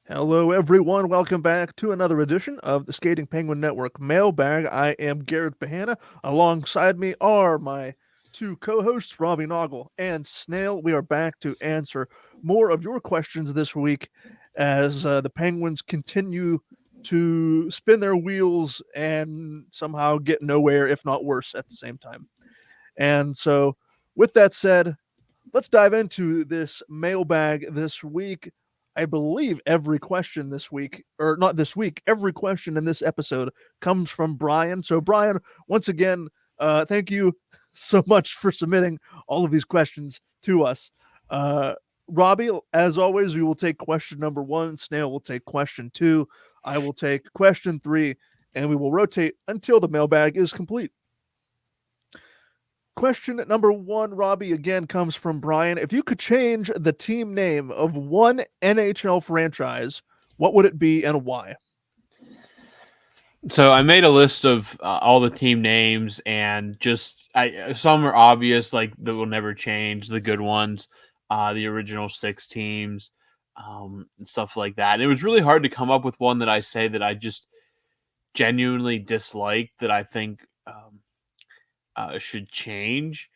Hello, everyone. Welcome back to another edition of the Skating Penguin Network Mailbag. I am Garrett Bahana. Alongside me are my two co hosts, Robbie Noggle and Snail. We are back to answer more of your questions this week as the Penguins continue to spin their wheels and somehow get nowhere, if not worse, at the same time. And so, with that said, let's dive into this mailbag this week. I believe every question this week, or not this week, every question in this episode comes from Brian. So, Brian, once again, thank you so much for submitting all of these questions to us. Uh, Robbie, as always, we will take question number one. Snail will take question two. I will take question three, and we will rotate until the mailbag is complete. Question number one, Robbie, again comes from Brian. If you could change the team name of one NHL franchise, what would it be and why? So I made a list of all the team names, and some are obvious, like that will never change. The good ones, the original six teams, and stuff like that. And it was really hard to come up with one that I say that I just genuinely dislike that I think should change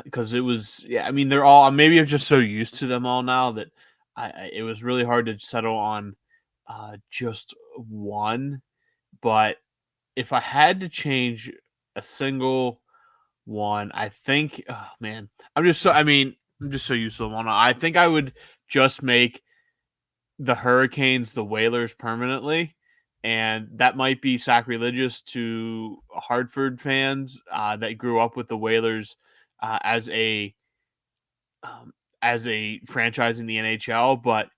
because it was yeah. I mean, they're all maybe I'm just so used to them all now that it was really hard to settle on just one. But if I had to change a single one, I think, oh man, I'm just so used to them all now. I think I would just make the Hurricanes the Whalers permanently. And that might be sacrilegious to Hartford fans that grew up with the Whalers uh, as a um, as a franchise in the NHL, but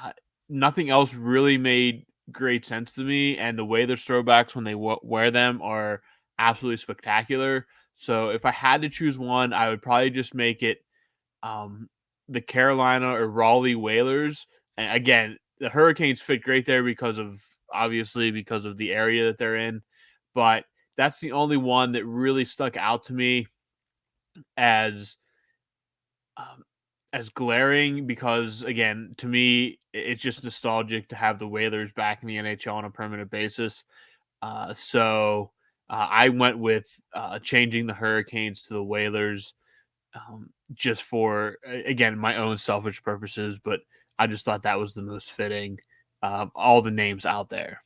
uh, nothing else really made great sense to me. And the Whalers throwbacks when they wear them are absolutely spectacular. So if I had to choose one, I would probably just make it um, the Carolina or Raleigh Whalers. And again, the Hurricanes fit great there because of the area that they're in. But that's the only one that really stuck out to me as um, as glaring because again, to me, it's just nostalgic to have the Whalers back in the NHL on a permanent basis. I went with changing the Hurricanes to the Whalers just for again my own selfish purposes, but I just thought that was the most fitting. All the names out there.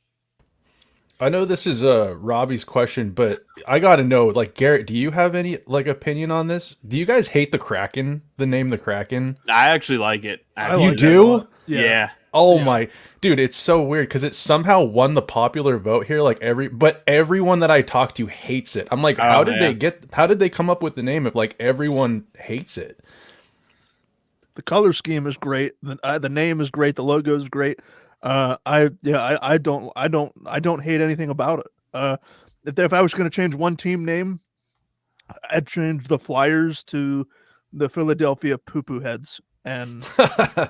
I know this is Robbie's question, but I gotta know, like Garrett, do you have any like opinion on this? Do you guys hate the Kraken? The name the Kraken? I actually like it. I You like Actually, it a lot. do? Yeah. yeah. Oh Yeah. my dude, it's so weird because it somehow won the popular vote here. But everyone that I talk to hates it. I'm like, Oh yeah. how did they come up with the name if like everyone hates it? The color scheme is great. The name is great. The logo is great. I don't hate anything about it. If I was going to change one team name, I'd change the Flyers to the Philadelphia Poo Poo Heads. And I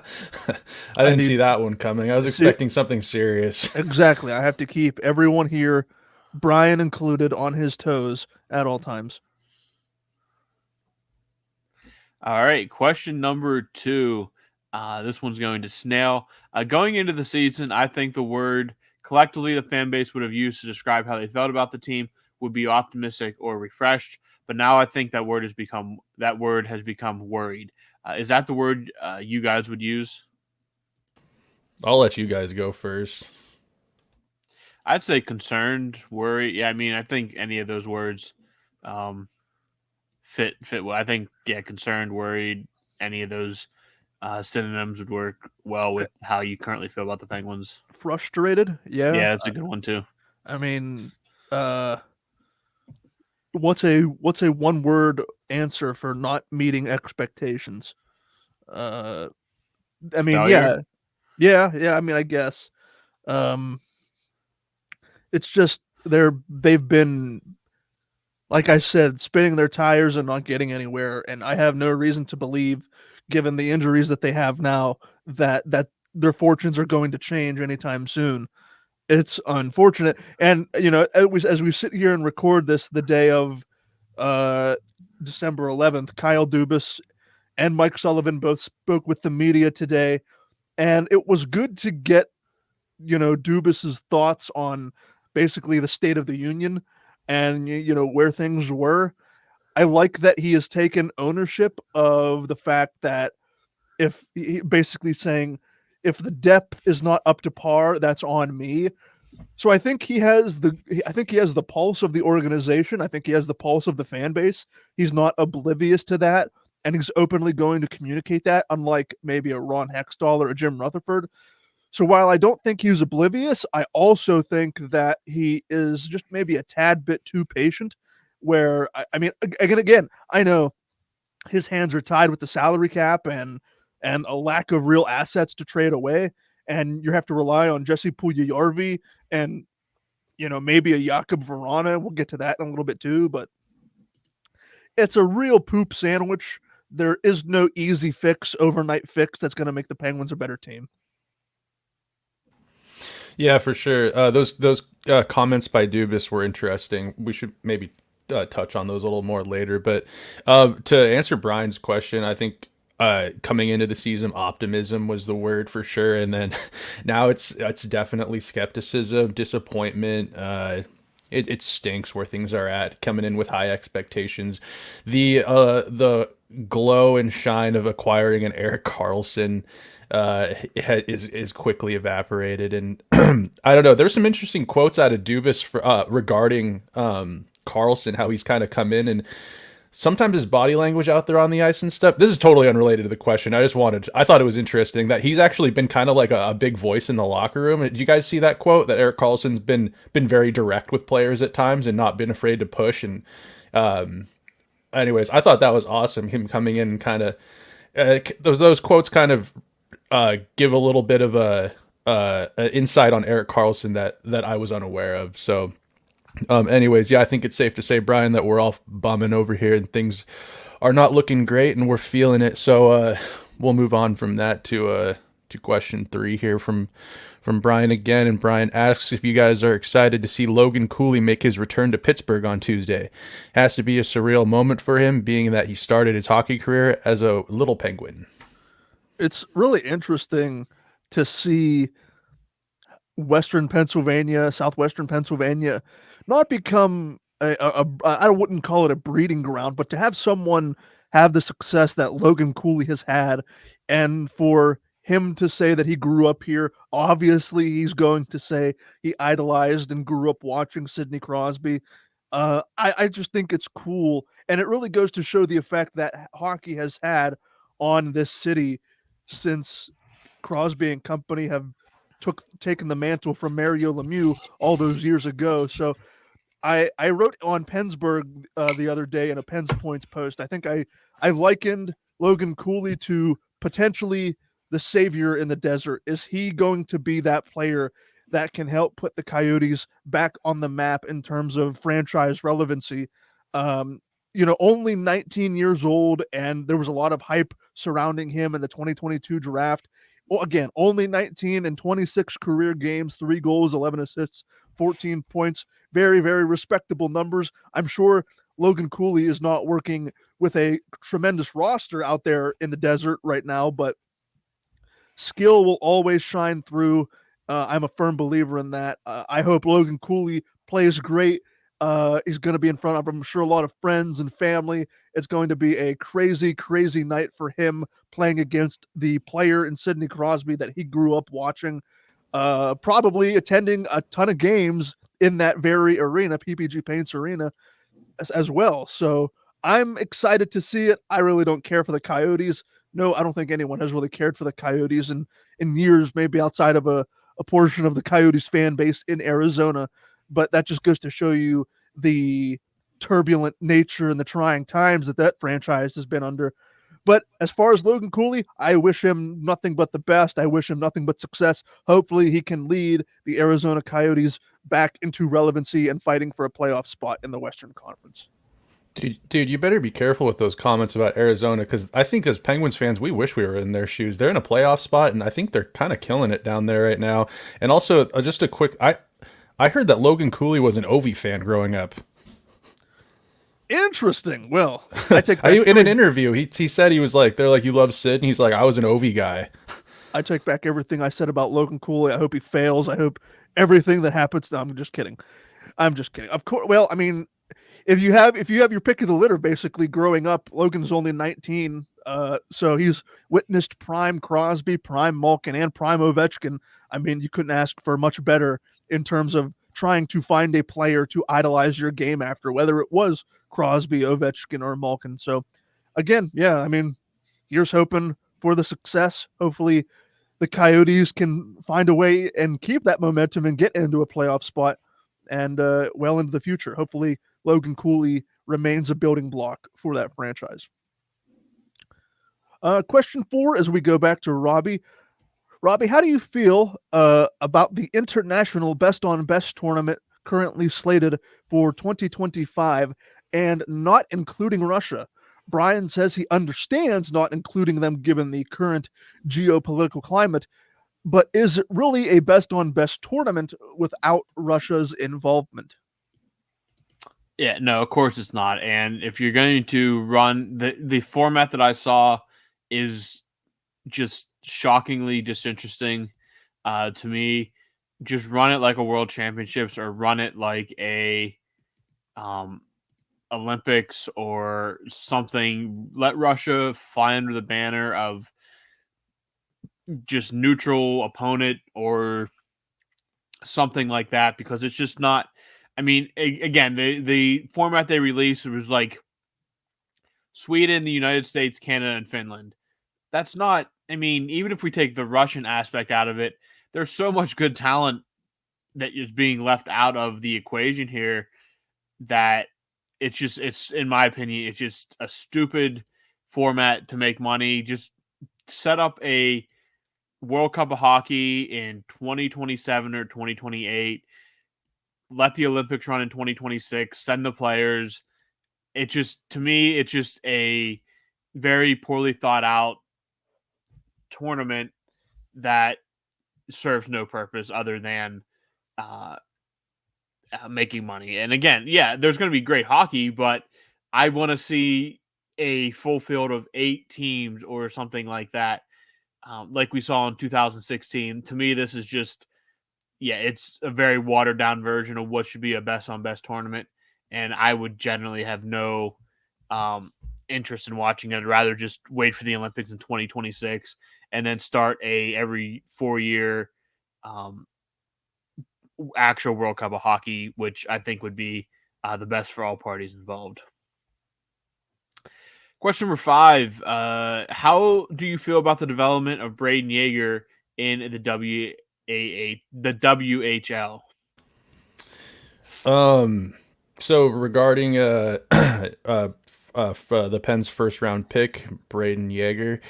I didn't need see that one coming. I was see expecting something serious. exactly. I have to keep everyone here, Brian included, on his toes at all times. All right, question number two. This one's going to Snail. Going into the season, I think the word collectively the fan base would have used to describe how they felt about the team would be optimistic or refreshed. But now I think that word has become worried. Is that the word you guys would use? I'll let you guys go first. I'd say concerned, worried. Yeah, I mean, I think any of those words um, fit well. I think concerned, worried, any of those synonyms would work well with how you currently feel about the Penguins. Frustrated, yeah. Yeah, that's a good one too. I mean, uh, what's a one word answer for not meeting expectations? Uh, I mean, Failure. yeah. I mean, I guess um, it's just they've been, like I said, spinning their tires and not getting anywhere, and I have no reason to believe, given the injuries that they have now, that their fortunes are going to change anytime soon. It's unfortunate, and as we sit here and record this the day of uh, December 11th, Kyle Dubas and Mike Sullivan both spoke with the media today, And it was good to get, Dubas's thoughts on basically the state of the union and, where things were. I like that he has taken ownership of the fact that basically saying, if the depth is not up to par, that's on me. So I think he has the pulse of the organization. I think he has the pulse of the fan base. He's not oblivious to that, and he's openly going to communicate that, unlike maybe a Ron Hextall or a Jim Rutherford. So while I don't think he's oblivious, I also think that he is just maybe a tad bit too patient. Where I mean, again, I know his hands are tied with the salary cap and a lack of real assets to trade away, and you have to rely on Jesse Puljujärvi and maybe a Jakub Verana. We'll get to that in a little bit too, but it's a real poop sandwich. There is no easy fix, overnight fix that's going to make the Penguins a better team. Yeah, for sure. Those comments by Dubas were interesting. We should maybe touch on those a little more later. But to answer Brian's question, I think coming into the season, optimism was the word for sure, and then now it's definitely skepticism, disappointment. It stinks where things are at. Coming in with high expectations, the glow and shine of acquiring an Erik Karlsson is quickly evaporated, and I don't know. There's some interesting quotes out of Dubas regarding Karlsson, how he's kind of come in and sometimes his body language out there on the ice and stuff. This is totally unrelated to the question. I thought it was interesting that he's actually been kind of like a big voice in the locker room. Did you guys see that quote that Erik Karlsson's been very direct with players at times and not been afraid to push? And anyways, I thought that was awesome. Him coming in and kind of those quotes kind of give a little bit of a insight on Erik Karlsson that I was unaware of. So anyways, yeah, I think it's safe to say, Brian, that we're all bumming over here and things are not looking great and we're feeling it. So we'll move on from that to question 3 here from Brian again. And Brian asks if you guys are excited to see Logan Cooley make his return to Pittsburgh on Tuesday. Has to be a surreal moment for him, being that he started his hockey career as a little Penguin. It's really interesting to see Western Pennsylvania, Southwestern Pennsylvania, not become I wouldn't call it a breeding ground, but to have someone have the success that Logan Cooley has had, and for him to say that he grew up here. Obviously, he's going to say he idolized and grew up watching Sidney Crosby. I just think it's cool, and it really goes to show the effect that hockey has had on this city since Crosby and company have taken the mantle from Mario Lemieux all those years ago. So I wrote on Pennsburg the other day in a Pens Points post. I think I likened Logan Cooley to potentially the savior in the desert. Is he going to be that player that can help put the Coyotes back on the map in terms of franchise relevancy? Only 19 years old, and there was a lot of hype surrounding him in the 2022 draft. Well, again, only 19 and 26 career games, 3 goals, 11 assists, 14 points. Very, very respectable numbers. I'm sure Logan Cooley is not working with a tremendous roster out there in the desert right now, but skill will always shine through. I'm a firm believer in that. I hope Logan Cooley plays great. He's going to be in front of, I'm sure, a lot of friends and family. It's going to be a crazy, crazy night for him playing against the player in Sidney Crosby that he grew up watching, probably attending a ton of games in that very arena, PPG Paints Arena, as well. So I'm excited to see it. I really don't care for the Coyotes. No, I don't think anyone has really cared for the Coyotes in years, maybe outside of a portion of the Coyotes fan base in Arizona. But that just goes to show you the turbulent nature and the trying times that franchise has been under. But as far as Logan Cooley, I wish him nothing but the best. I wish him nothing but success. Hopefully he can lead the Arizona Coyotes back into relevancy and fighting for a playoff spot in the Western Conference. Dude, you better be careful with those comments about Arizona, because I think as Penguins fans, we wish we were in their shoes. They're in a playoff spot, and I think they're kind of killing it down there right now. And also, just a quick, I heard that Logan Cooley was an Ovi fan growing up. Interesting. Well, I take that in an interview, he said he was like, they're like, you love Sid? And he's like, I was an Ovi guy. I take back everything I said about Logan Cooley. I hope he fails. I hope everything that happens. No, I'm just kidding. I'm just kidding. Of course. Well, I mean, if you have your pick of the litter, basically growing up, Logan's only 19, so he's witnessed prime Crosby, prime Malkin, and prime Ovechkin. I mean, you couldn't ask for much better in terms of trying to find a player to idolize your game after, whether it was Crosby, Ovechkin, or Malkin. So, again, yeah, I mean, here's hoping for the success. Hopefully, the Coyotes can find a way and keep that momentum and get into a playoff spot and well into the future. Hopefully, Logan Cooley remains a building block for that franchise. Question 4 as we go back to Robbie. Robbie, how do you feel about the international best on best tournament currently slated for 2025 and not including Russia? Brian says he understands not including them given the current geopolitical climate, but is it really a best on best tournament without Russia's involvement? Yeah, no, of course it's not. And if you're going to run the format that I saw is just shockingly disinteresting to me. Just run it like a World Championships or run it like a um, Olympics or something. Let Russia fly under the banner of just neutral opponent or something like that because it's just not. I mean, again, the format they released was like Sweden, the United States, Canada, and Finland. That's not. I mean, even if we take the Russian aspect out of it, there's so much good talent that is being left out of the equation here that it's in my opinion, it's just a stupid format to make money. Just set up a World Cup of Hockey in 2027 or 2028. Let the Olympics run in 2026. Send the players. It just, to me, it's just a very poorly thought out tournament that serves no purpose other than making money. And again, yeah, there's going to be great hockey, but I want to see a full field of 8 teams or something like that, like we saw in 2016. To me, this is just, yeah, it's a very watered down version of what should be a best on best tournament. And I would generally have no interest in watching it. I'd rather just wait for the Olympics in 2026 and then start a every 4-year actual World Cup of Hockey, which I think would be the best for all parties involved. Question number 5. How do you feel about the development of Braden Yeager in the WHL? So regarding the Pens first round pick, Braden Yeager,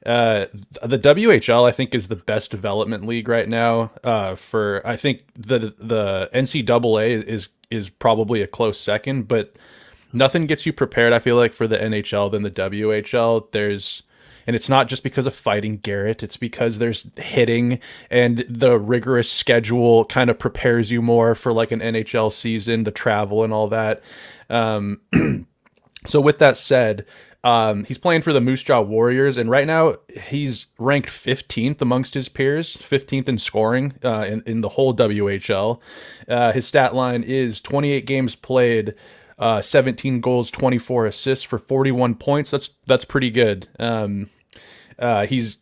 the WHL I think is the best development league right now. For I think the NCAA is probably a close second, but nothing gets you prepared, I feel like, for the NHL than the WHL. And it's not just because of fighting Garrett, it's because there's hitting, and the rigorous schedule kind of prepares you more for like an NHL season, the travel and all that. So with that said, he's playing for the Moose Jaw Warriors, and right now he's ranked 15th amongst his peers, 15th in scoring in the whole WHL. His stat line is 28 games played, 17 goals, 24 assists for 41 points. That's pretty good. He's,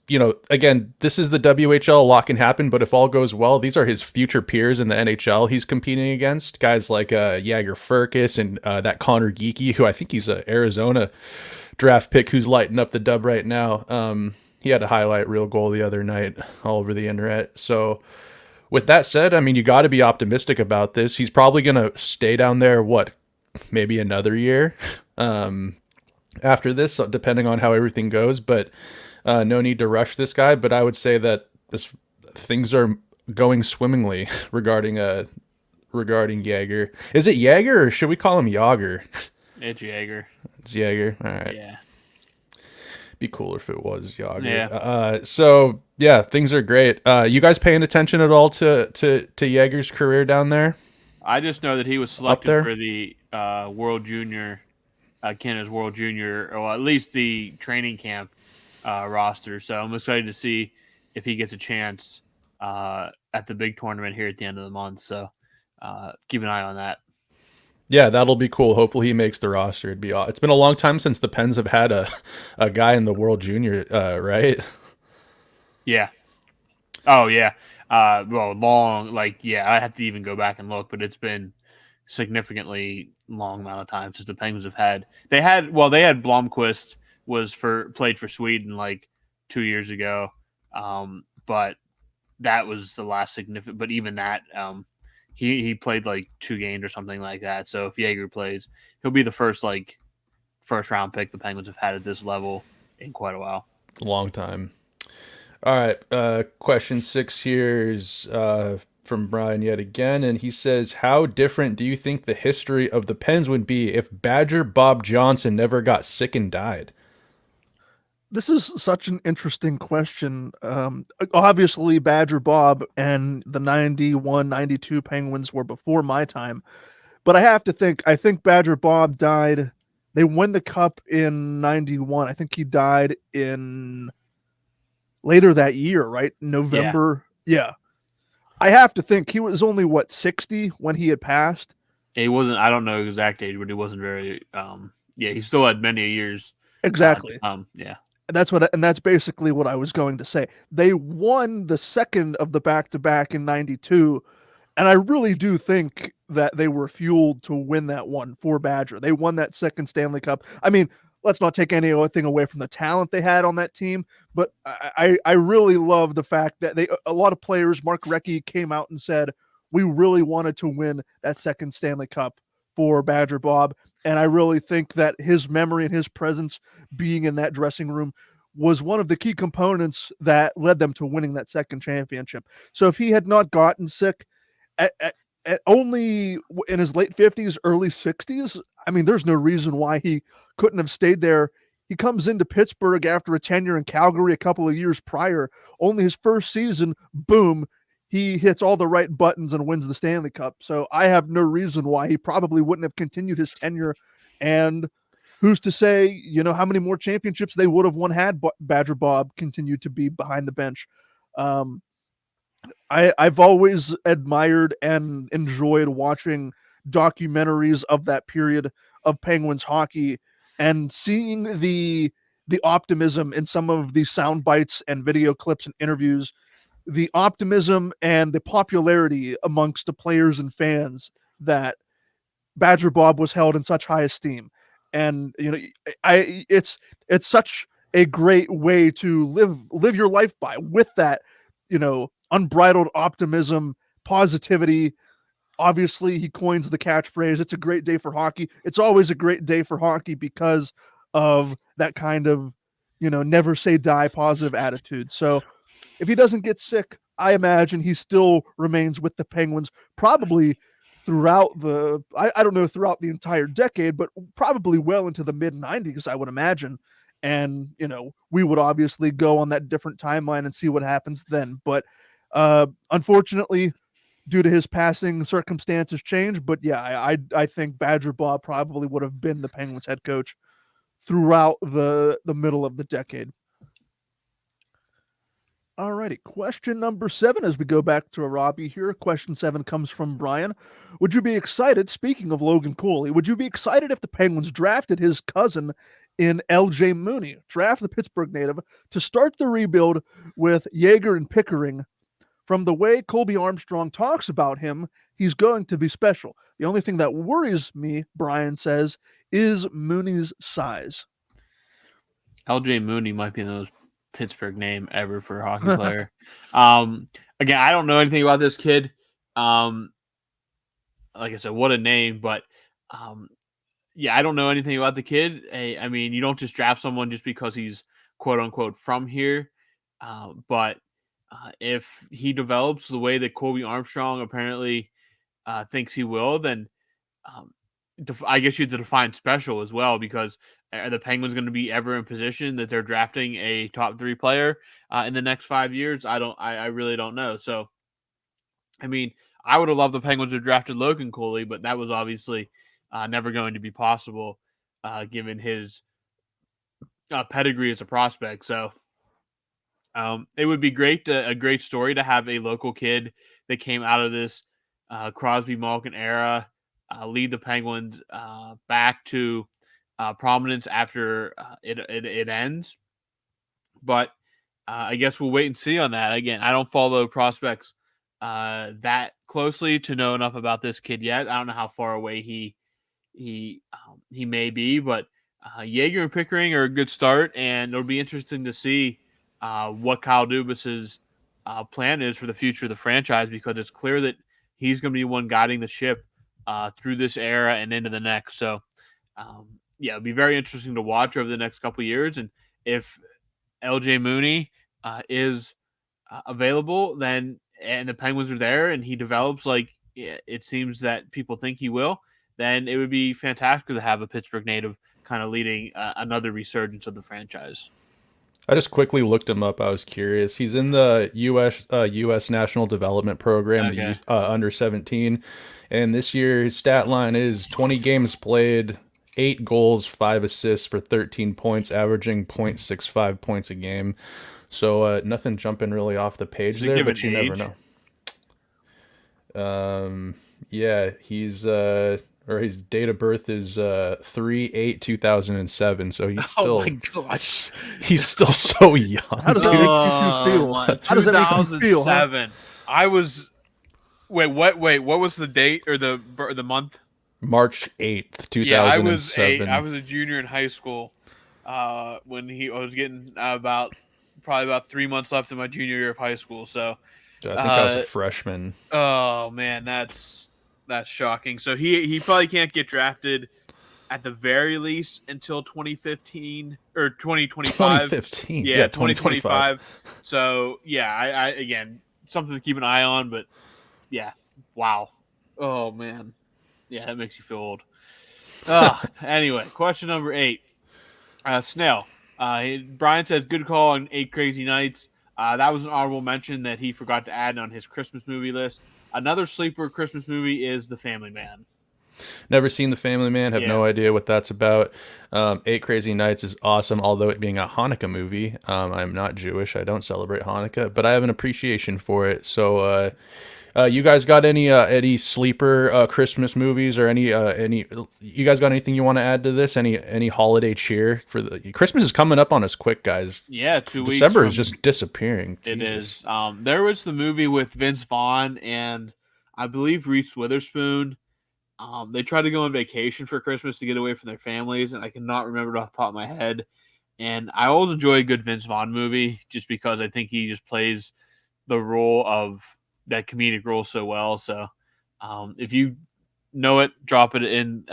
again, this is the WHL, a lot can happen, but if all goes well, these are his future peers in the NHL he's competing against. Guys like Jagger Furcus and that Connor Geeky, who I think he's an Arizona draft pick who's lighting up the dub right now. He had a highlight reel goal the other night all over the internet. So with that said, I mean, you got to be optimistic about this. He's probably going to stay down there, maybe another year after this, depending on how everything goes. But no need to rush this guy. But I would say that things are going swimmingly regarding Yager. Is it Yager or should we call him Yager? It's Yager. It's Yager. All right. Yeah. Be cooler if it was Yager. Yeah. So yeah, things are great. You guys paying attention at all to Yager's career down there? I just know that he was selected for the World Junior, Canada's World Junior, or at least the training camp roster. So I'm excited to see if he gets a chance at the big tournament here at the end of the month. So keep an eye on that. Yeah, that'll be cool. Hopefully he makes the roster. It's been a long time since the Pens have had a guy in the World Junior, right? Yeah. Oh yeah. Well, long, like, yeah, I have to even go back and look, but it's been significantly long amount of time since the Penguins have had. They had Blomqvist played for Sweden like 2 years ago, but that was the last significant. But even that, he played like 2 games or something like that. So if Jaeger plays, he'll be the first round pick the Penguins have had at this level in quite a while. It's a long time. All right. Question 6 here is from Brian yet again, and he says, "How different do you think the history of the Pens would be if Badger Bob Johnson never got sick and died?" This is such an interesting question. Obviously, Badger Bob and the 91, 92 Penguins were before my time. But I think Badger Bob died. They won the cup in 91. I think he died in later that year, right? November. Yeah. I have to think he was only, 60 when he had passed? He wasn't, I don't know exact age, but he wasn't very, he still had many years. Exactly. Yeah. And that's basically what I was going to say. They won the second of the back-to-back in 92, and I really do think that they were fueled to win that one for Badger. They won that second Stanley Cup. I mean, let's not take anything away from the talent they had on that team, but I really love the fact that a lot of players, Mark Recchi came out and said, we really wanted to win that second Stanley Cup for Badger Bob. And I really think that his memory and his presence being in that dressing room was one of the key components that led them to winning that second championship. So if he had not gotten sick at only in his late 50s, early 60s, I mean, there's no reason why he couldn't have stayed there. He comes into Pittsburgh after a tenure in Calgary a couple of years prior. Only his first season, boom, he hits all the right buttons and wins the Stanley Cup. So I have no reason why he probably wouldn't have continued his tenure. And who's to say, how many more championships they would have won had Badger Bob continued to be behind the bench. I've always admired and enjoyed watching documentaries of that period of Penguins hockey and seeing the optimism in some of the sound bites and video clips and interviews, the optimism and the popularity amongst the players and fans that Badger Bob was held in such high esteem. And it's such a great way to live your life by, with that, unbridled optimism, positivity. Obviously, he coins the catchphrase, "It's a great day for hockey." It's always a great day for hockey because of that kind of, never say die positive attitude. So if he doesn't get sick, I imagine he still remains with the Penguins probably throughout I don't know, throughout the entire decade, but probably well into the mid 90s, I would imagine. And, we would obviously go on that different timeline and see what happens then. But unfortunately, due to his passing, circumstances change. But yeah, I think Badger Bob probably would have been the Penguins head coach throughout the middle of the decade. All righty. Question number 7, as we go back to Robbie here. Question 7 comes from Brian. Would you be excited, speaking of Logan Cooley, would you be excited if the Penguins drafted his cousin in L.J. Mooney, draft the Pittsburgh native, to start the rebuild with Jaeger and Pickering? From the way Colby Armstrong talks about him, he's going to be special. The only thing that worries me, Brian says, is Mooney's size. L.J. Mooney might be the most Pittsburgh name ever for a hockey player. Again, I don't know anything about this kid. Like I said, what a name, but I don't know anything about the kid. I mean, you don't just draft someone just because he's quote unquote from here. But if he develops the way that Colby Armstrong apparently thinks he will, then I guess you have to define special as well, because are the Penguins going to be ever in position that they're drafting a top 3 player in the next 5 years? I really don't know. So, I mean, I would have loved the Penguins to have drafted Logan Cooley, but that was obviously never going to be possible given his pedigree as a prospect. So, It would be a great story to have a local kid that came out of this Crosby Malkin era lead the Penguins back to prominence after it ends. But I guess we'll wait and see on that. Again, I don't follow prospects that closely to know enough about this kid yet. I don't know how far away he may be, but Yeager and Pickering are a good start, and it'll be interesting to see what Kyle Dubas's plan is for the future of the franchise, because it's clear that he's going to be one guiding the ship through this era and into the next. So, yeah, it'll be very interesting to watch over the next couple of years. And if LJ Mooney is available, then and the Penguins are there, and he develops like it seems that people think he will, then it would be fantastic to have a Pittsburgh native kind of leading another resurgence of the franchise. I just quickly looked him up. I was curious. He's in the U.S. National Development Program, Okay. the under 17, and this year his stat line is 20 games played, 8 goals, 5 assists for 13 points, averaging 0.65 points a game. So nothing jumping really off the page there, but you never know. Yeah, he's or his date of birth is 3/8/2007, so he's still Oh my gosh. he's still so young. How does that make you feel? How does that make you feel? Huh? 2007. I was what was the date or the month? March 8th, Yeah, 2007. I was a junior in high school when I was getting probably about 3 months left in my junior year of high school. So I think I was a freshman. oh man, that's shocking. So he probably can't get drafted at the very least until 2015 or 2025. 2015. Yeah, 2025. So yeah, I again something to keep an eye on. But yeah, wow. Oh man, yeah, that makes you feel old. Anyway, question number 8. Snail. Brian says good call on 8 Crazy Nights. That was an honorable mention that he forgot to add on his Christmas movie list. Another sleeper Christmas movie is The Family Man. Never seen The Family Man. Have no idea what that's about. 8 Crazy Nights is awesome, although it being a Hanukkah movie. I'm not Jewish. I don't celebrate Hanukkah, but I have an appreciation for it. So, you guys got any sleeper Christmas movies or any? You guys got anything you want to add to this? Any holiday cheer for the Christmas is coming up on us quick, guys. Yeah, 2 weeks. December is just disappearing. It Jesus. is. There was the movie with Vince Vaughn and I believe Reese Witherspoon. They tried to go on vacation for Christmas to get away from their families, and I cannot remember it off the top of my head. And I always enjoy a good Vince Vaughn movie just because I think he just plays the role of that comedic role so well. So if you know it, drop it in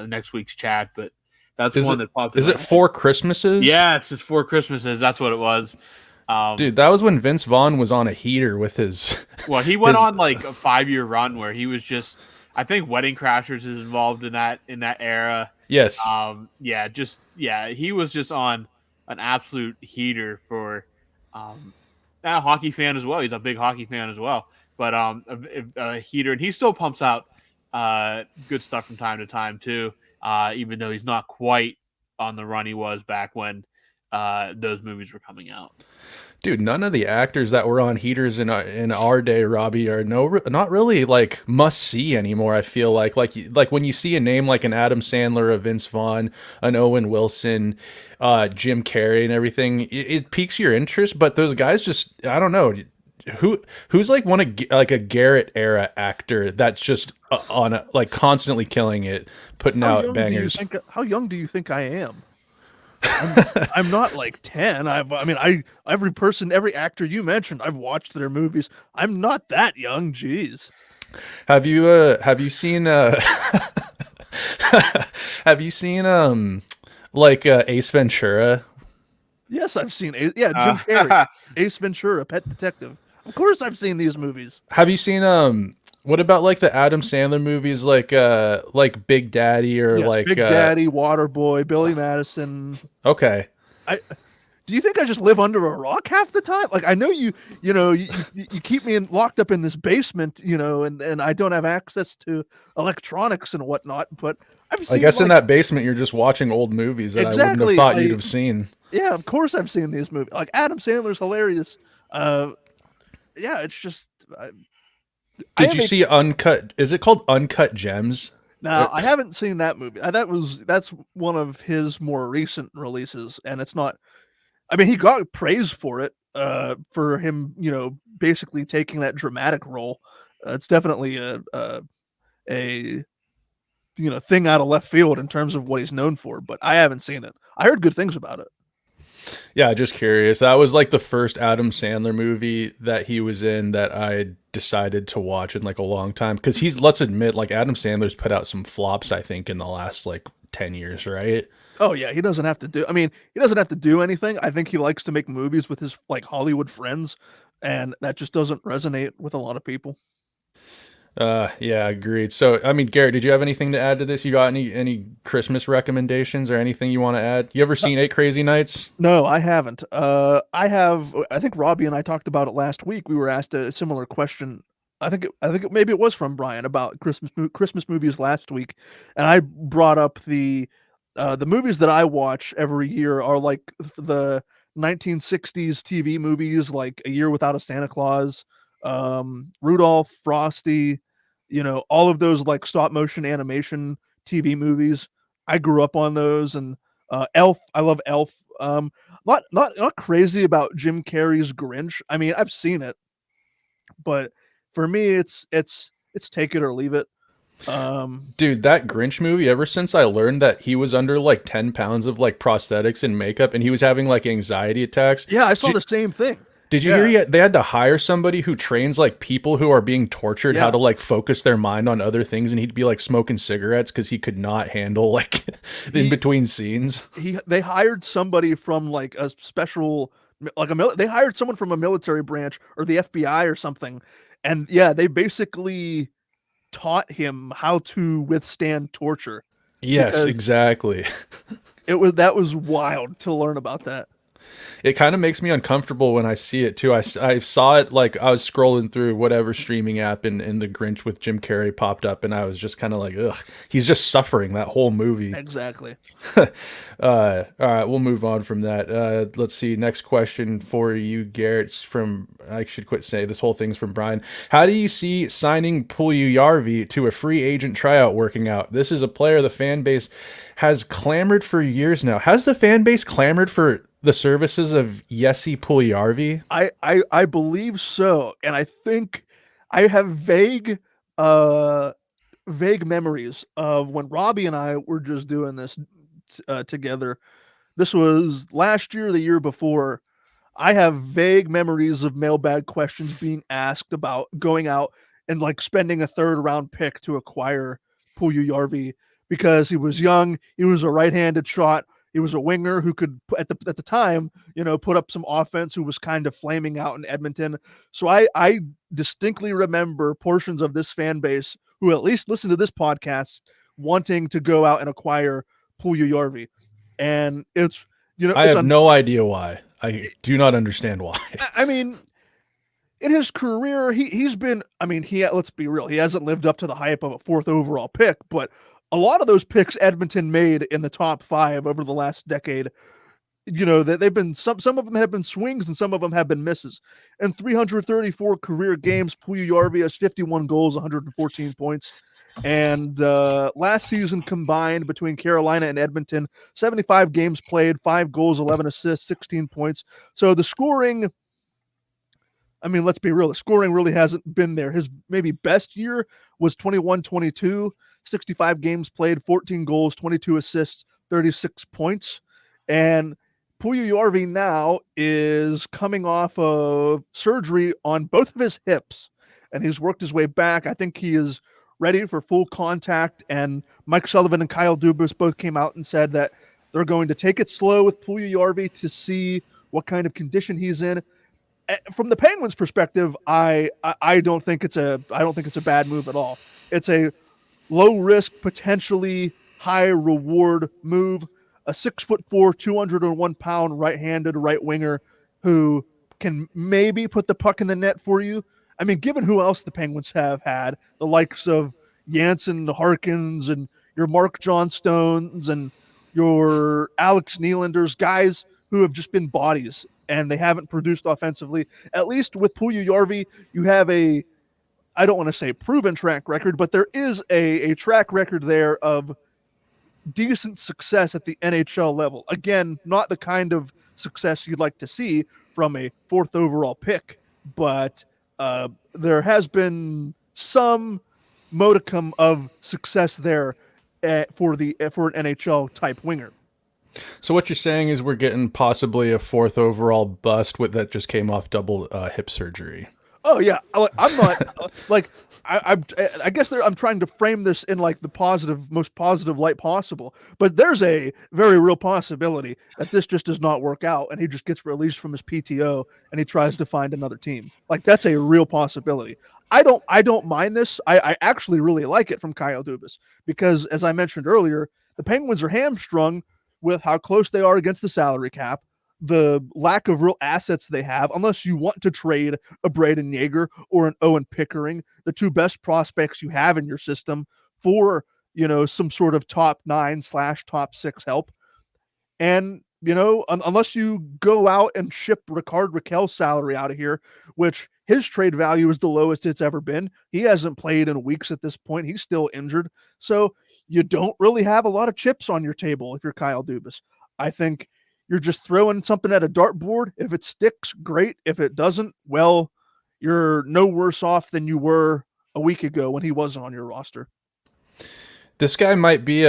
next week's chat. But that's one that popped. Is it 4 Christmases? Yeah, it's 4 Christmases. That's what it was. Dude, that was when Vince Vaughn was on a heater with his. Well, he went on like a 5-year run where he was just. I think Wedding Crashers is involved in that era. Yes. He was just on an absolute heater for. A hockey fan as well. He's a big hockey fan as well. But a heater, and he still pumps out good stuff from time to time too. Even though he's not quite on the run he was back when those movies were coming out. Dude, none of the actors that were on heaters in our day, Robbie, are not really like must see anymore. I feel like when you see a name like an Adam Sandler, a Vince Vaughn, an Owen Wilson, Jim Carrey, and everything, it piques your interest. But those guys just, I don't know, who's like like a Garrett era actor that's just constantly killing it, putting out bangers. How young do you think I am? I'm not like 10. Every actor you mentioned, I've watched their movies. I'm not that young. Jeez. Have you seen Ace Ventura? Yes, I've seen Jim Carrey, Ace Ventura, Pet Detective. Of course, I've seen these movies. Have you seen what about like the Adam Sandler movies, like Big Daddy or Big Daddy, Waterboy, Billy Madison? Okay. Do you think I just live under a rock half the time? Like I know you keep me locked up in this basement, and I don't have access to electronics and whatnot. But I guess in that basement you're just watching old movies that I wouldn't have thought you'd have seen. Yeah, of course I've seen these movies. Like Adam Sandler's hilarious. Yeah, it's just I Did have you a see Uncut? Is it called Uncut Gems? now I haven't seen that movie. That's one of his more recent releases, and it's not. I mean, he got praise for it, for him, basically taking that dramatic role. It's definitely a thing out of left field in terms of what he's known for, but I haven't seen it. I heard good things about it. Yeah, just curious. That was like the first Adam Sandler movie that he was in that I decided to watch in like a long time. Because let's admit, like Adam Sandler's put out some flops, I think, in the last like 10 years, right? Oh yeah, he doesn't have to do. I mean, he doesn't have to do anything. I think he likes to make movies with his like Hollywood friends, and that just doesn't resonate with a lot of people. Yeah, agreed. So, I mean, Garrett, did you have anything to add to this? You got any Christmas recommendations or anything you want to add? You ever seen Eight Crazy Nights? No, I haven't. I have. I think Robbie and I talked about it last week. We were asked a similar question. Maybe it was from Brian about Christmas movies last week, and I brought up the movies that I watch every year are like the 1960s TV movies, like A Year Without a Santa Claus, Rudolph, Frosty, all of those like stop motion animation TV movies. I grew up on those, and Elf. I love Elf. Not crazy about Jim Carrey's Grinch. I mean, I've seen it, but for me, it's take it or leave it. Dude, that Grinch movie, ever since I learned that he was under like 10 pounds of like prosthetics and makeup and he was having like anxiety attacks. Yeah, I saw the same thing. Did you hear they had to hire somebody who trains like people who are being tortured how to like focus their mind on other things, and he'd be like smoking cigarettes because he could not handle like in between scenes. They hired somebody from like a special they hired someone from a military branch or the FBI or something, and yeah, they basically taught him how to withstand torture. Yes, exactly. That was wild to learn about that. It kind of makes me uncomfortable when I see it too. I saw it like I was scrolling through whatever streaming app and the Grinch with Jim Carrey popped up, and I was just kind of like, ugh, he's just suffering that whole movie. Exactly. All right, we'll move on from that. Let's see. Next question for you, Garrett. It's from, I should quit saying this whole thing's from Brian. How do you see signing Puljujärvi to a free agent tryout working out? This is a player the fan base has clamored for years now. Has the fan base clamored for the services of Jesse Puljujärvi? I believe so, and I think I have vague memories of when Robbie and I were just doing this together. This was last year, the year before. I have vague memories of mailbag questions being asked about going out and like spending a third round pick to acquire Puljujärvi because he was young, he was a right-handed shot, he was a winger who could at the time, put up some offense, who was kind of flaming out in Edmonton. So I distinctly remember portions of this fan base who at least listen to this podcast wanting to go out and acquire Puljujärvi. And it's I have no idea why. I do not understand why. I mean, in his career, he's been. I mean, let's be real. He hasn't lived up to the hype of a 4th overall pick, but a lot of those picks Edmonton made in the top 5 over the last decade, that they've been some of them have been swings and some of them have been misses. In 334 career games, Puljujärvi has 51 goals, 114 points. And last season combined between Carolina and Edmonton, 75 games played, 5 goals, 11 assists, 16 points. So the scoring, I mean, let's be real, the scoring really hasn't been there. His maybe best year was 21-22, 65 games played, 14 goals, 22 assists, 36 points. And Puljujärvi now is coming off of surgery on both of his hips, and he's worked his way back. I think he is ready for full contact, and Mike Sullivan and Kyle Dubas both came out and said that they're going to take it slow with Puljujärvi to see what kind of condition he's in. From the Penguins' perspective, I don't think it's a bad move at all. It's a low risk, potentially high reward move. A 6'4", 201-pound right-handed right winger who can maybe put the puck in the net for you. I mean, given who else the Penguins have had, the likes of Janssen, Harkins, and your Mark Johnstones and your Alex Nylanders, guys who have just been bodies and they haven't produced offensively. At least with Puljujärvi, you have a, I don't want to say proven track record, but there is a track record there of decent success at the NHL level. Again, not the kind of success you'd like to see from a 4th overall pick, but there has been some modicum of success there for an NHL type winger. So what you're saying is we're getting possibly a 4th overall bust with that just came off double hip surgery. Oh yeah, I'm not like I guess I'm trying to frame this in like the most positive light possible. But there's a very real possibility that this just does not work out, and he just gets released from his PTO and he tries to find another team. Like that's a real possibility. I don't mind this. I actually really like it from Kyle Dubas because, as I mentioned earlier, the Penguins are hamstrung with how close they are against the salary cap, the lack of real assets they have, unless you want to trade a Braden Yeager or an Owen Pickering, the two best prospects you have in your system for, some sort of top 9/top 6 help. And, unless you go out and ship Ricard Raquel's salary out of here, which his trade value is the lowest it's ever been. He hasn't played in weeks at this point. He's still injured. So you don't really have a lot of chips on your table if you're Kyle Dubas. I think you're just throwing something at a dartboard. If it sticks, great. If it doesn't, well, you're no worse off than you were a week ago when he wasn't on your roster. This guy might be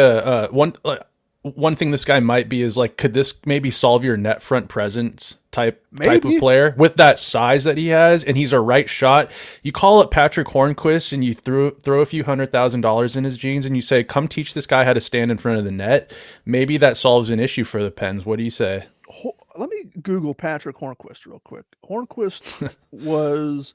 one thing this guy might be is like, could this maybe solve your net front presence type of player with that size that he has? And he's a right shot. You call up Patrick Hornquist and you throw a few $100,000 in his jeans and you say, come teach this guy how to stand in front of the net. Maybe that solves an issue for the Pens. What do you say? Let me Google Patrick Hornquist real quick. Hornquist was...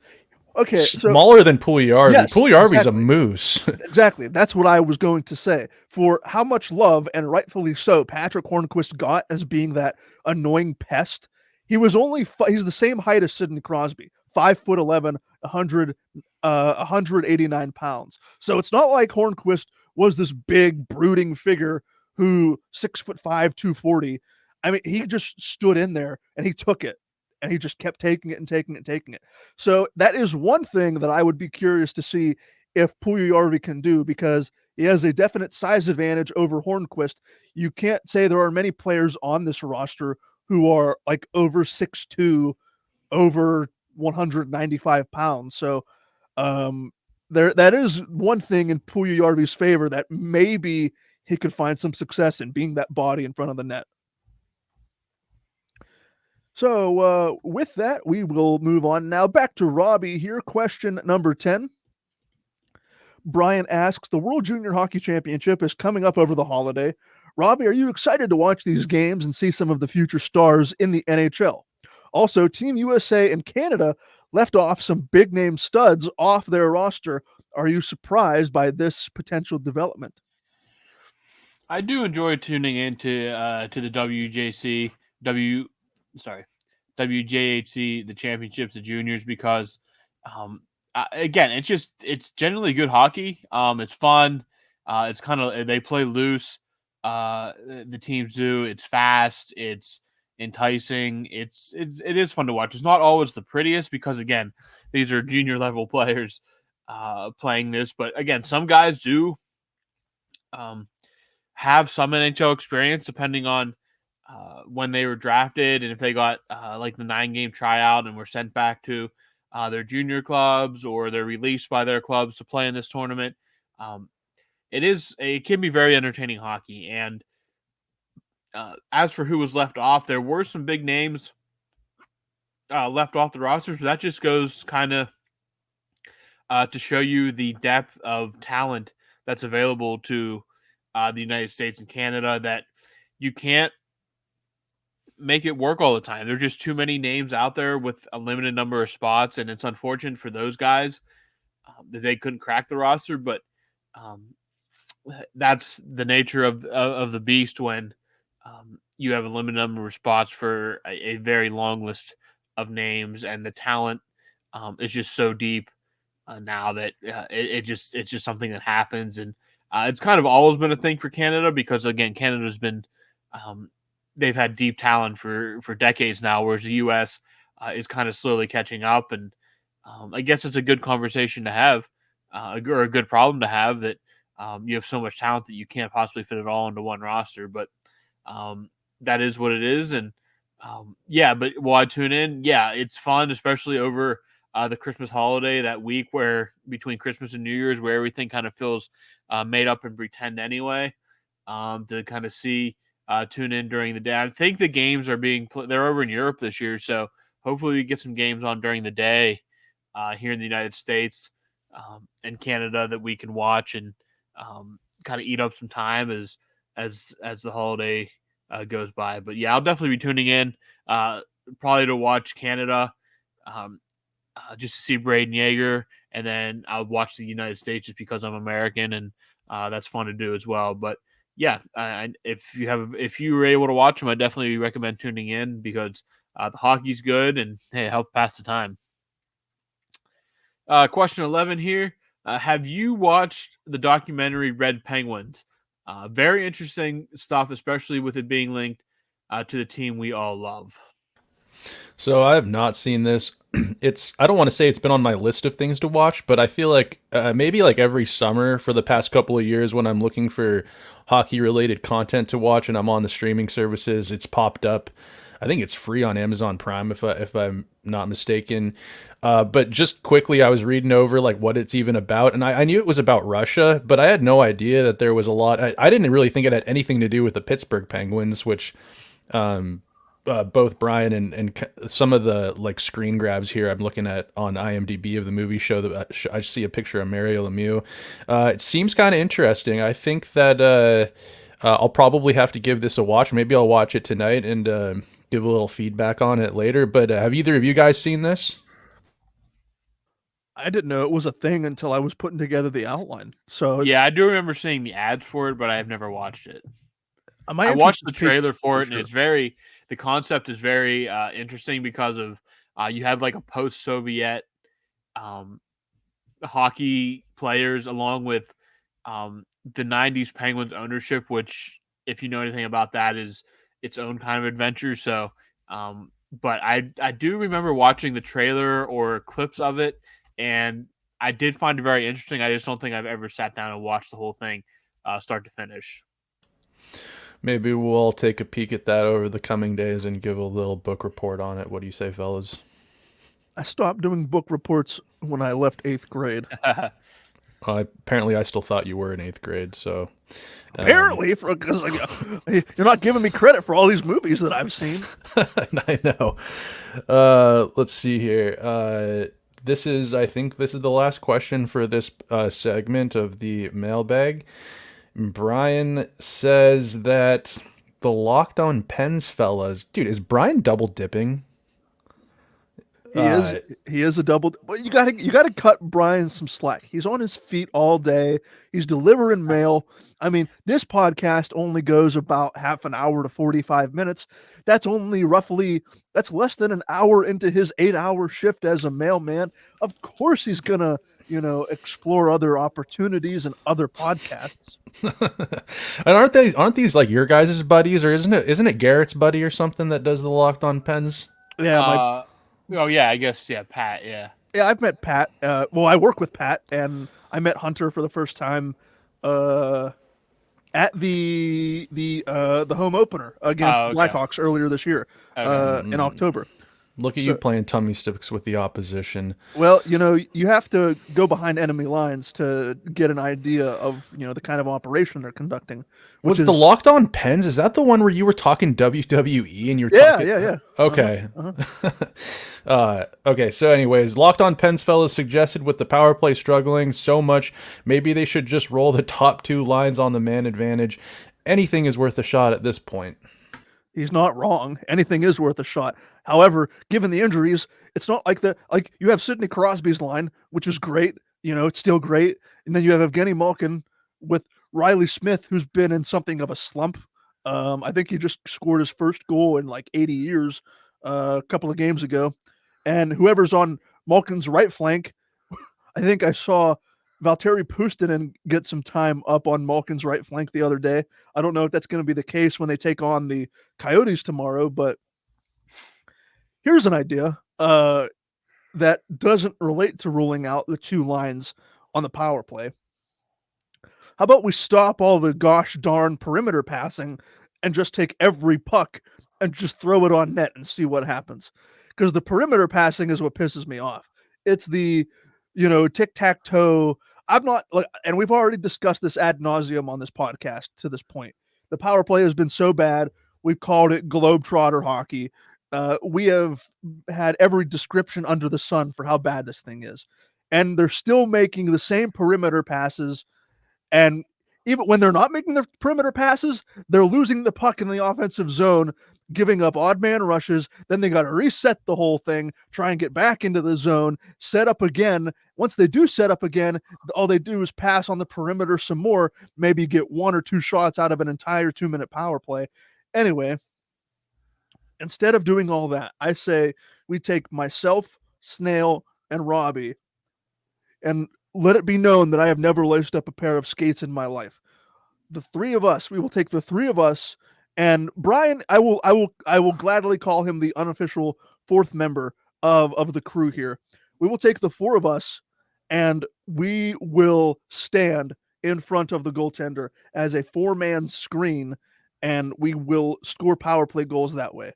Okay, smaller than Puljujärvi. Yes, Puljujärvi's a moose. Exactly. That's what I was going to say. For how much love, and rightfully so, Patrick Hornquist got as being that annoying pest. He's the same height as Sidney Crosby, 5'11", 189 pounds. So it's not like Hornquist was this big brooding figure who 6'5", 240. I mean, he just stood in there and he took it. And he just kept taking it and taking it and taking it. So that is one thing that I would be curious to see if Puljujärvi can do, because he has a definite size advantage over Hornquist. You can't say there are many players on this roster who are like over 6'2", over 195 pounds. So that is one thing in Puljujärvi's favor that maybe he could find some success in, being that body in front of the net. So with that, we will move on now back to Robbie here. Question number 10. Brian asks, the World Junior Hockey Championship is coming up over the holiday. Robbie, are you excited to watch these games and see some of the future stars in the NHL? Also, Team USA and Canada left off some big-name studs off their roster. Are you surprised by this potential development? I do enjoy tuning into to the WJHC, the championships, the juniors, because again, it's generally good hockey. It's fun. It's kind of, they play loose. The teams do. It's fast. It's enticing. It is fun to watch. It's not always the prettiest because, again, these are junior level players playing this. But again, some guys do have some NHL experience depending on when they were drafted and if they got like the 9-game tryout and were sent back to their junior clubs or they're released by their clubs to play in this tournament. It can be very entertaining hockey. And as for who was left off, there were some big names left off the rosters, but that just goes kind of to show you the depth of talent that's available to the United States and Canada, that you can't make it work all the time. There's just too many names out there with a limited number of spots, and it's unfortunate for those guys that they couldn't crack the roster. But that's the nature of the beast when you have a limited number of spots for a very long list of names, and the talent is just so deep now that it's just something that happens. And it's kind of always been a thing for Canada because, again, Canada's been they've had deep talent for decades now, whereas the U.S. Is kind of slowly catching up. And I guess it's a good conversation to have, or a good problem to have, that you have so much talent that you can't possibly fit it all into one roster. But that is what it is. And yeah, but while I tune in, yeah, it's fun, especially over the Christmas holiday, that week where between Christmas and New Year's, where everything kind of feels made up and pretend anyway, to kind of tune in during the day. I think the games are they're over in Europe this year, so hopefully we get some games on during the day here in the United States and Canada that we can watch and kind of eat up some time as the holiday goes by. But yeah, I'll definitely be tuning in, probably to watch Canada, just to see Braden Yeager, and then I'll watch the United States just because I'm American, and that's fun to do as well. But yeah, if you were able to watch them, I definitely recommend tuning in because the hockey's good and hey, help pass the time. Question 11 here. Have you watched the documentary Red Penguins? Very interesting stuff, especially with it being linked to the team we all love. So I have not seen this. I don't want to say it's been on my list of things to watch, but I feel like maybe like every summer for the past couple of years when I'm looking for hockey related content to watch and I'm on the streaming services, it's popped up. I think it's free on Amazon Prime if I'm not mistaken. But just quickly, I was reading over like what it's even about, and I knew it was about Russia, but I had no idea that there was a lot. I didn't really think it had anything to do with the Pittsburgh Penguins, which both Brian and some of the like screen grabs here I'm looking at on IMDb of the movie show that I see a picture of Mario Lemieux. It seems kind of interesting. I think that I'll probably have to give this a watch. Maybe I'll watch it tonight and give a little feedback on it later. But have either of you guys seen this? I didn't know it was a thing until I was putting together the outline. So yeah, I do remember seeing the ads for it, but I have never watched it. I watched the trailer for it, and it's the concept is very interesting because of you have like a post-Soviet hockey players along with the 90s Penguins ownership, which, if you know anything about that, is its own kind of adventure. So, but I do remember watching the trailer or clips of it, and I did find it very interesting. I just don't think I've ever sat down and watched the whole thing start to finish. Maybe we'll take a peek at that over the coming days and give a little book report on it. What do you say, fellas? I stopped doing book reports when I left 8th grade. Apparently, I still thought you were in 8th grade, so... Apparently, because you're not giving me credit for all these movies that I've seen. I know. Let's see here. I think this is the last question for this segment of the mailbag. Brian says that the Locked On Pens fellas... Dude, is Brian double dipping? He is a double. Well, you gotta cut Brian some slack. He's on his feet all day. He's delivering mail. I mean, this podcast only goes about half an hour to 45 minutes. That's less than an hour into his 8-hour shift as a mailman. Of course he's gonna, explore other opportunities and other podcasts. And aren't these like your guys' buddies, or isn't it Garrett's buddy or something that does the Locked On Pens? Yeah, I guess, yeah, Pat, yeah. Yeah, I've met Pat. I work with Pat, and I met Hunter for the first time at the home opener against Blackhawks earlier this year in October. Look at you playing tummy sticks with the opposition. Well, you have to go behind enemy lines to get an idea of, the kind of operation they're conducting. Was the Locked On Pens, is that the one where you were talking WWE and you're talking? Yeah. Okay. Okay, so anyways, Locked On Pens fellas suggested with the power play struggling so much, maybe they should just roll the top two lines on the man advantage. Anything is worth a shot at this point. He's not wrong. Anything is worth a shot. However, given the injuries, it's not like you have Sidney Crosby's line, which is great. It's still great. And then you have Evgeny Malkin with Riley Smith, who's been in something of a slump. I think he just scored his first goal in like 80 years a couple of games ago. And whoever's on Malkin's right flank, I think I saw Valtteri Puustinen get some time up on Malkin's right flank the other day. I don't know if that's going to be the case when they take on the Coyotes tomorrow, but here's an idea that doesn't relate to ruling out the two lines on the power play. How about we stop all the gosh darn perimeter passing and just take every puck and just throw it on net and see what happens? Because the perimeter passing is what pisses me off. It's the, tic-tac-toe. I'm not like, and we've already discussed this ad nauseum on this podcast to this point. The power play has been so bad. We've called it globetrotter hockey. We have had every description under the sun for how bad this thing is. And they're still making the same perimeter passes. And even when they're not making the perimeter passes, they're losing the puck in the offensive zone, giving up odd man rushes. Then they got to reset the whole thing, try and get back into the zone, set up again. Once they do set up again, all they do is pass on the perimeter some more, maybe get 1 or 2 shots out of an entire 2-minute power play. Anyway, instead of doing all that, I say we take myself, Snail, and Robbie, and let it be known that I have never laced up a pair of skates in my life. The three of us, we will take the three of us, and Brian, I will gladly call him the unofficial 4th member of the crew here. We will take the 4 of us, and we will stand in front of the goaltender as a 4-man screen, and we will score power play goals that way.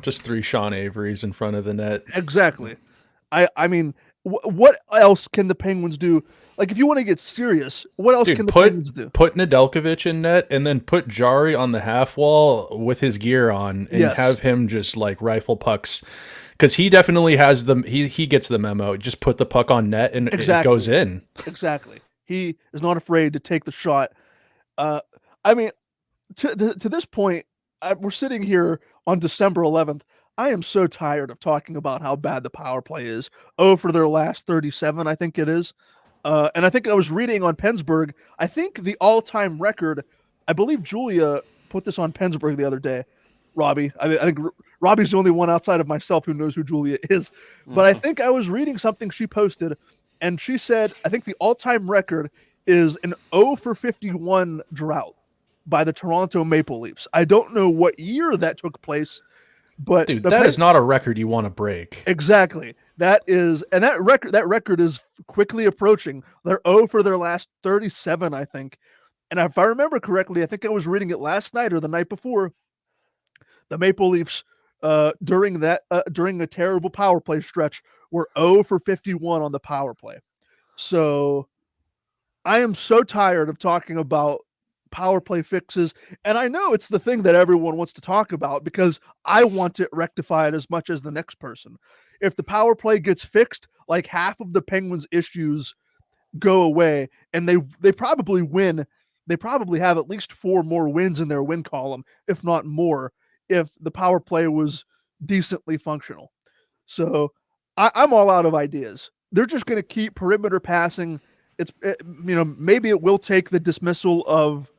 Just 3 Sean Averys in front of the net. Exactly. I mean, what else can the Penguins do? Like, if you want to get serious, what else can the Penguins do? Put Nedeljkovic in net, and then put Jari on the half wall with his gear on, and have him just like rifle pucks, because he definitely has he gets the memo. Just put the puck on net, and it goes in. Exactly. He is not afraid to take the shot. I mean, to this point, we're sitting here on December 11th. I am so tired of talking about how bad the power play is. For their last 37, I think it is. And I think I was reading on Pennsburg, I think the all-time record, I believe Julia put this on Pennsburg the other day, Robbie. I think Robbie's the only one outside of myself who knows who Julia is. But I think I was reading something she posted, and she said, I think the all-time record is an 0 for 51 drought by the Toronto Maple Leafs. I don't know what year that took place, but dude, that is not a record you want to break. Exactly. That record is quickly approaching. They're 0 for their last 37, I think. And if I remember correctly, I think I was reading it last night or the night before. The Maple Leafs, during a terrible power play stretch, were 0 for 51 on the power play. So I am so tired of talking about power play fixes, and I know it's the thing that everyone wants to talk about because I want it rectified as much as the next person. If the power play gets fixed, like half of the Penguins' issues go away, and they probably win. They probably have at least 4 more wins in their win column, if not more, if the power play was decently functional. So I'm all out of ideas. They're just going to keep perimeter passing. Maybe it will take the dismissal of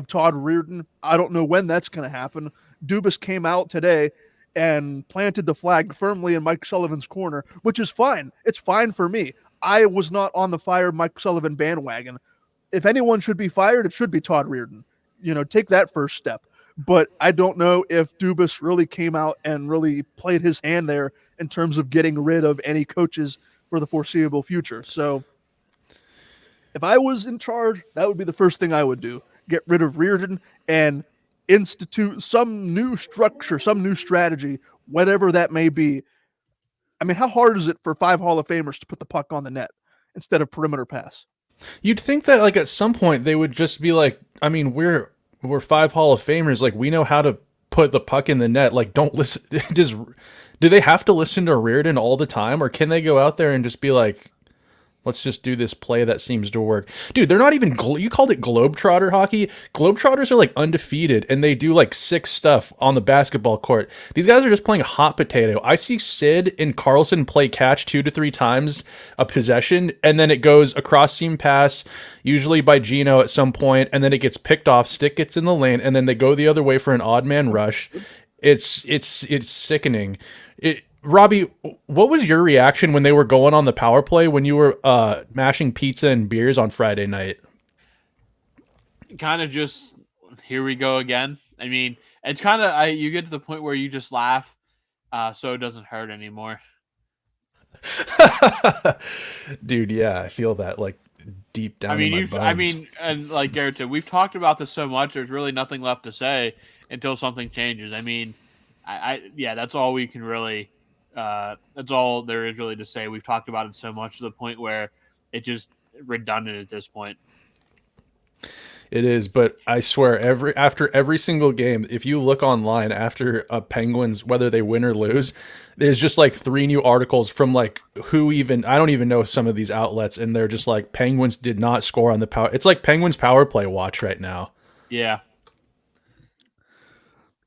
Todd Reirden. I don't know when that's going to happen. Dubas came out today and planted the flag firmly in Mike Sullivan's corner, which is fine. It's fine for me. I was not on the fire Mike Sullivan bandwagon. If anyone should be fired, it should be Todd Reirden. Take that first step. But I don't know if Dubas really came out and really played his hand there in terms of getting rid of any coaches for the foreseeable future. So if I was in charge, that would be the first thing I would do. Get rid of Reirden and institute some new structure, some new strategy, whatever that may be. I mean, how hard is it for 5 Hall of Famers to put the puck on the net instead of perimeter pass? You'd think that like at some point they would just be like, I mean, we're 5 Hall of Famers, like we know how to put the puck in the net. Like, don't listen. Do they have to listen to Reirden all the time, or can they go out there and just be like, let's just do this play that seems to work? Dude, they're not even, you called it globetrotter hockey. Globetrotters are like undefeated, and they do like 6 stuff on the basketball court. These guys are just playing hot potato. I see Sid and Carlson play catch 2 to 3 times a possession, and then it goes across seam pass, usually by Gino at some point, and then it gets picked off, stick gets in the lane, and then they go the other way for an odd man rush. It's sickening. Robbie, what was your reaction when they were going on the power play when you were mashing pizza and beers on Friday night? Kind of just, here we go again. I mean, it's kind of you get to the point where you just laugh, so it doesn't hurt anymore. Dude, yeah, I feel that like deep down in my bones. And like Garrett said, we've talked about this so much. There's really nothing left to say until something changes. I mean, yeah, that's all we can really. That's all there is really to say. We've talked about it so much to the point where it's just redundant at this point. It is, but I swear, after every single game, if you look online after Penguins, whether they win or lose, there's just like 3 new articles from like I don't even know some of these outlets, and they're just like Penguins did not score on the power. It's like Penguins power play watch right now. Yeah.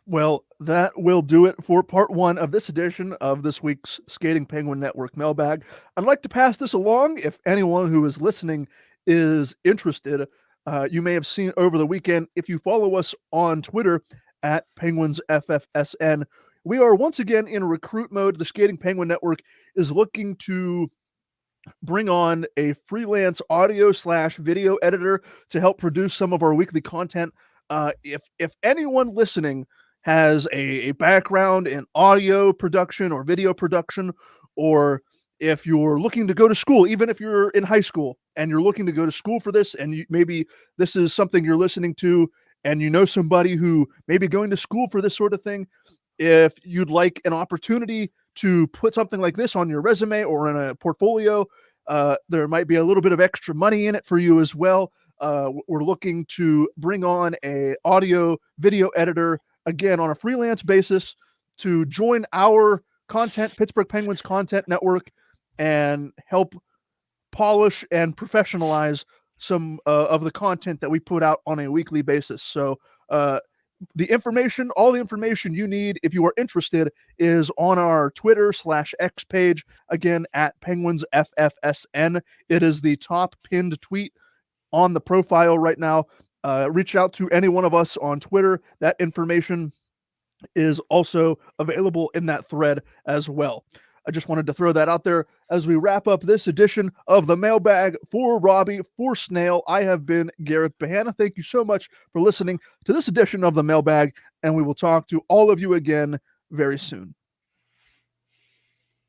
Well, that will do it for part 1 of this edition of this week's Skating Penguin Network Mailbag. I'd like to pass this along if anyone who is listening is interested. You may have seen over the weekend, if you follow us on Twitter at PenguinsFFSN, we are once again in recruit mode. The Skating Penguin Network is looking to bring on a freelance audio/video editor to help produce some of our weekly content. If anyone listening has a background in audio production or video production, or if you're looking to go to school, even if you're in high school and you're looking to go to school for this, and maybe this is something you're listening to and you know somebody who may be going to school for this sort of thing, if you'd like an opportunity to put something like this on your resume or in a portfolio, there might be a little bit of extra money in it for you as well. We're looking to bring on a audio video editor, again, on a freelance basis, to join our Pittsburgh Penguins content network, and help polish and professionalize some of the content that we put out on a weekly basis. So all the information you need, if you are interested, is on our Twitter/X page, again, at PenguinsFFSN. It is the top pinned tweet on the profile right now. Reach out to any one of us on Twitter. That information is also available in that thread as well. I just wanted to throw that out there as we wrap up this edition of the Mailbag. For Robbie, for Snail, I have been Garrett Bahana. Thank you so much for listening to this edition of the Mailbag, and we will talk to all of you again very soon.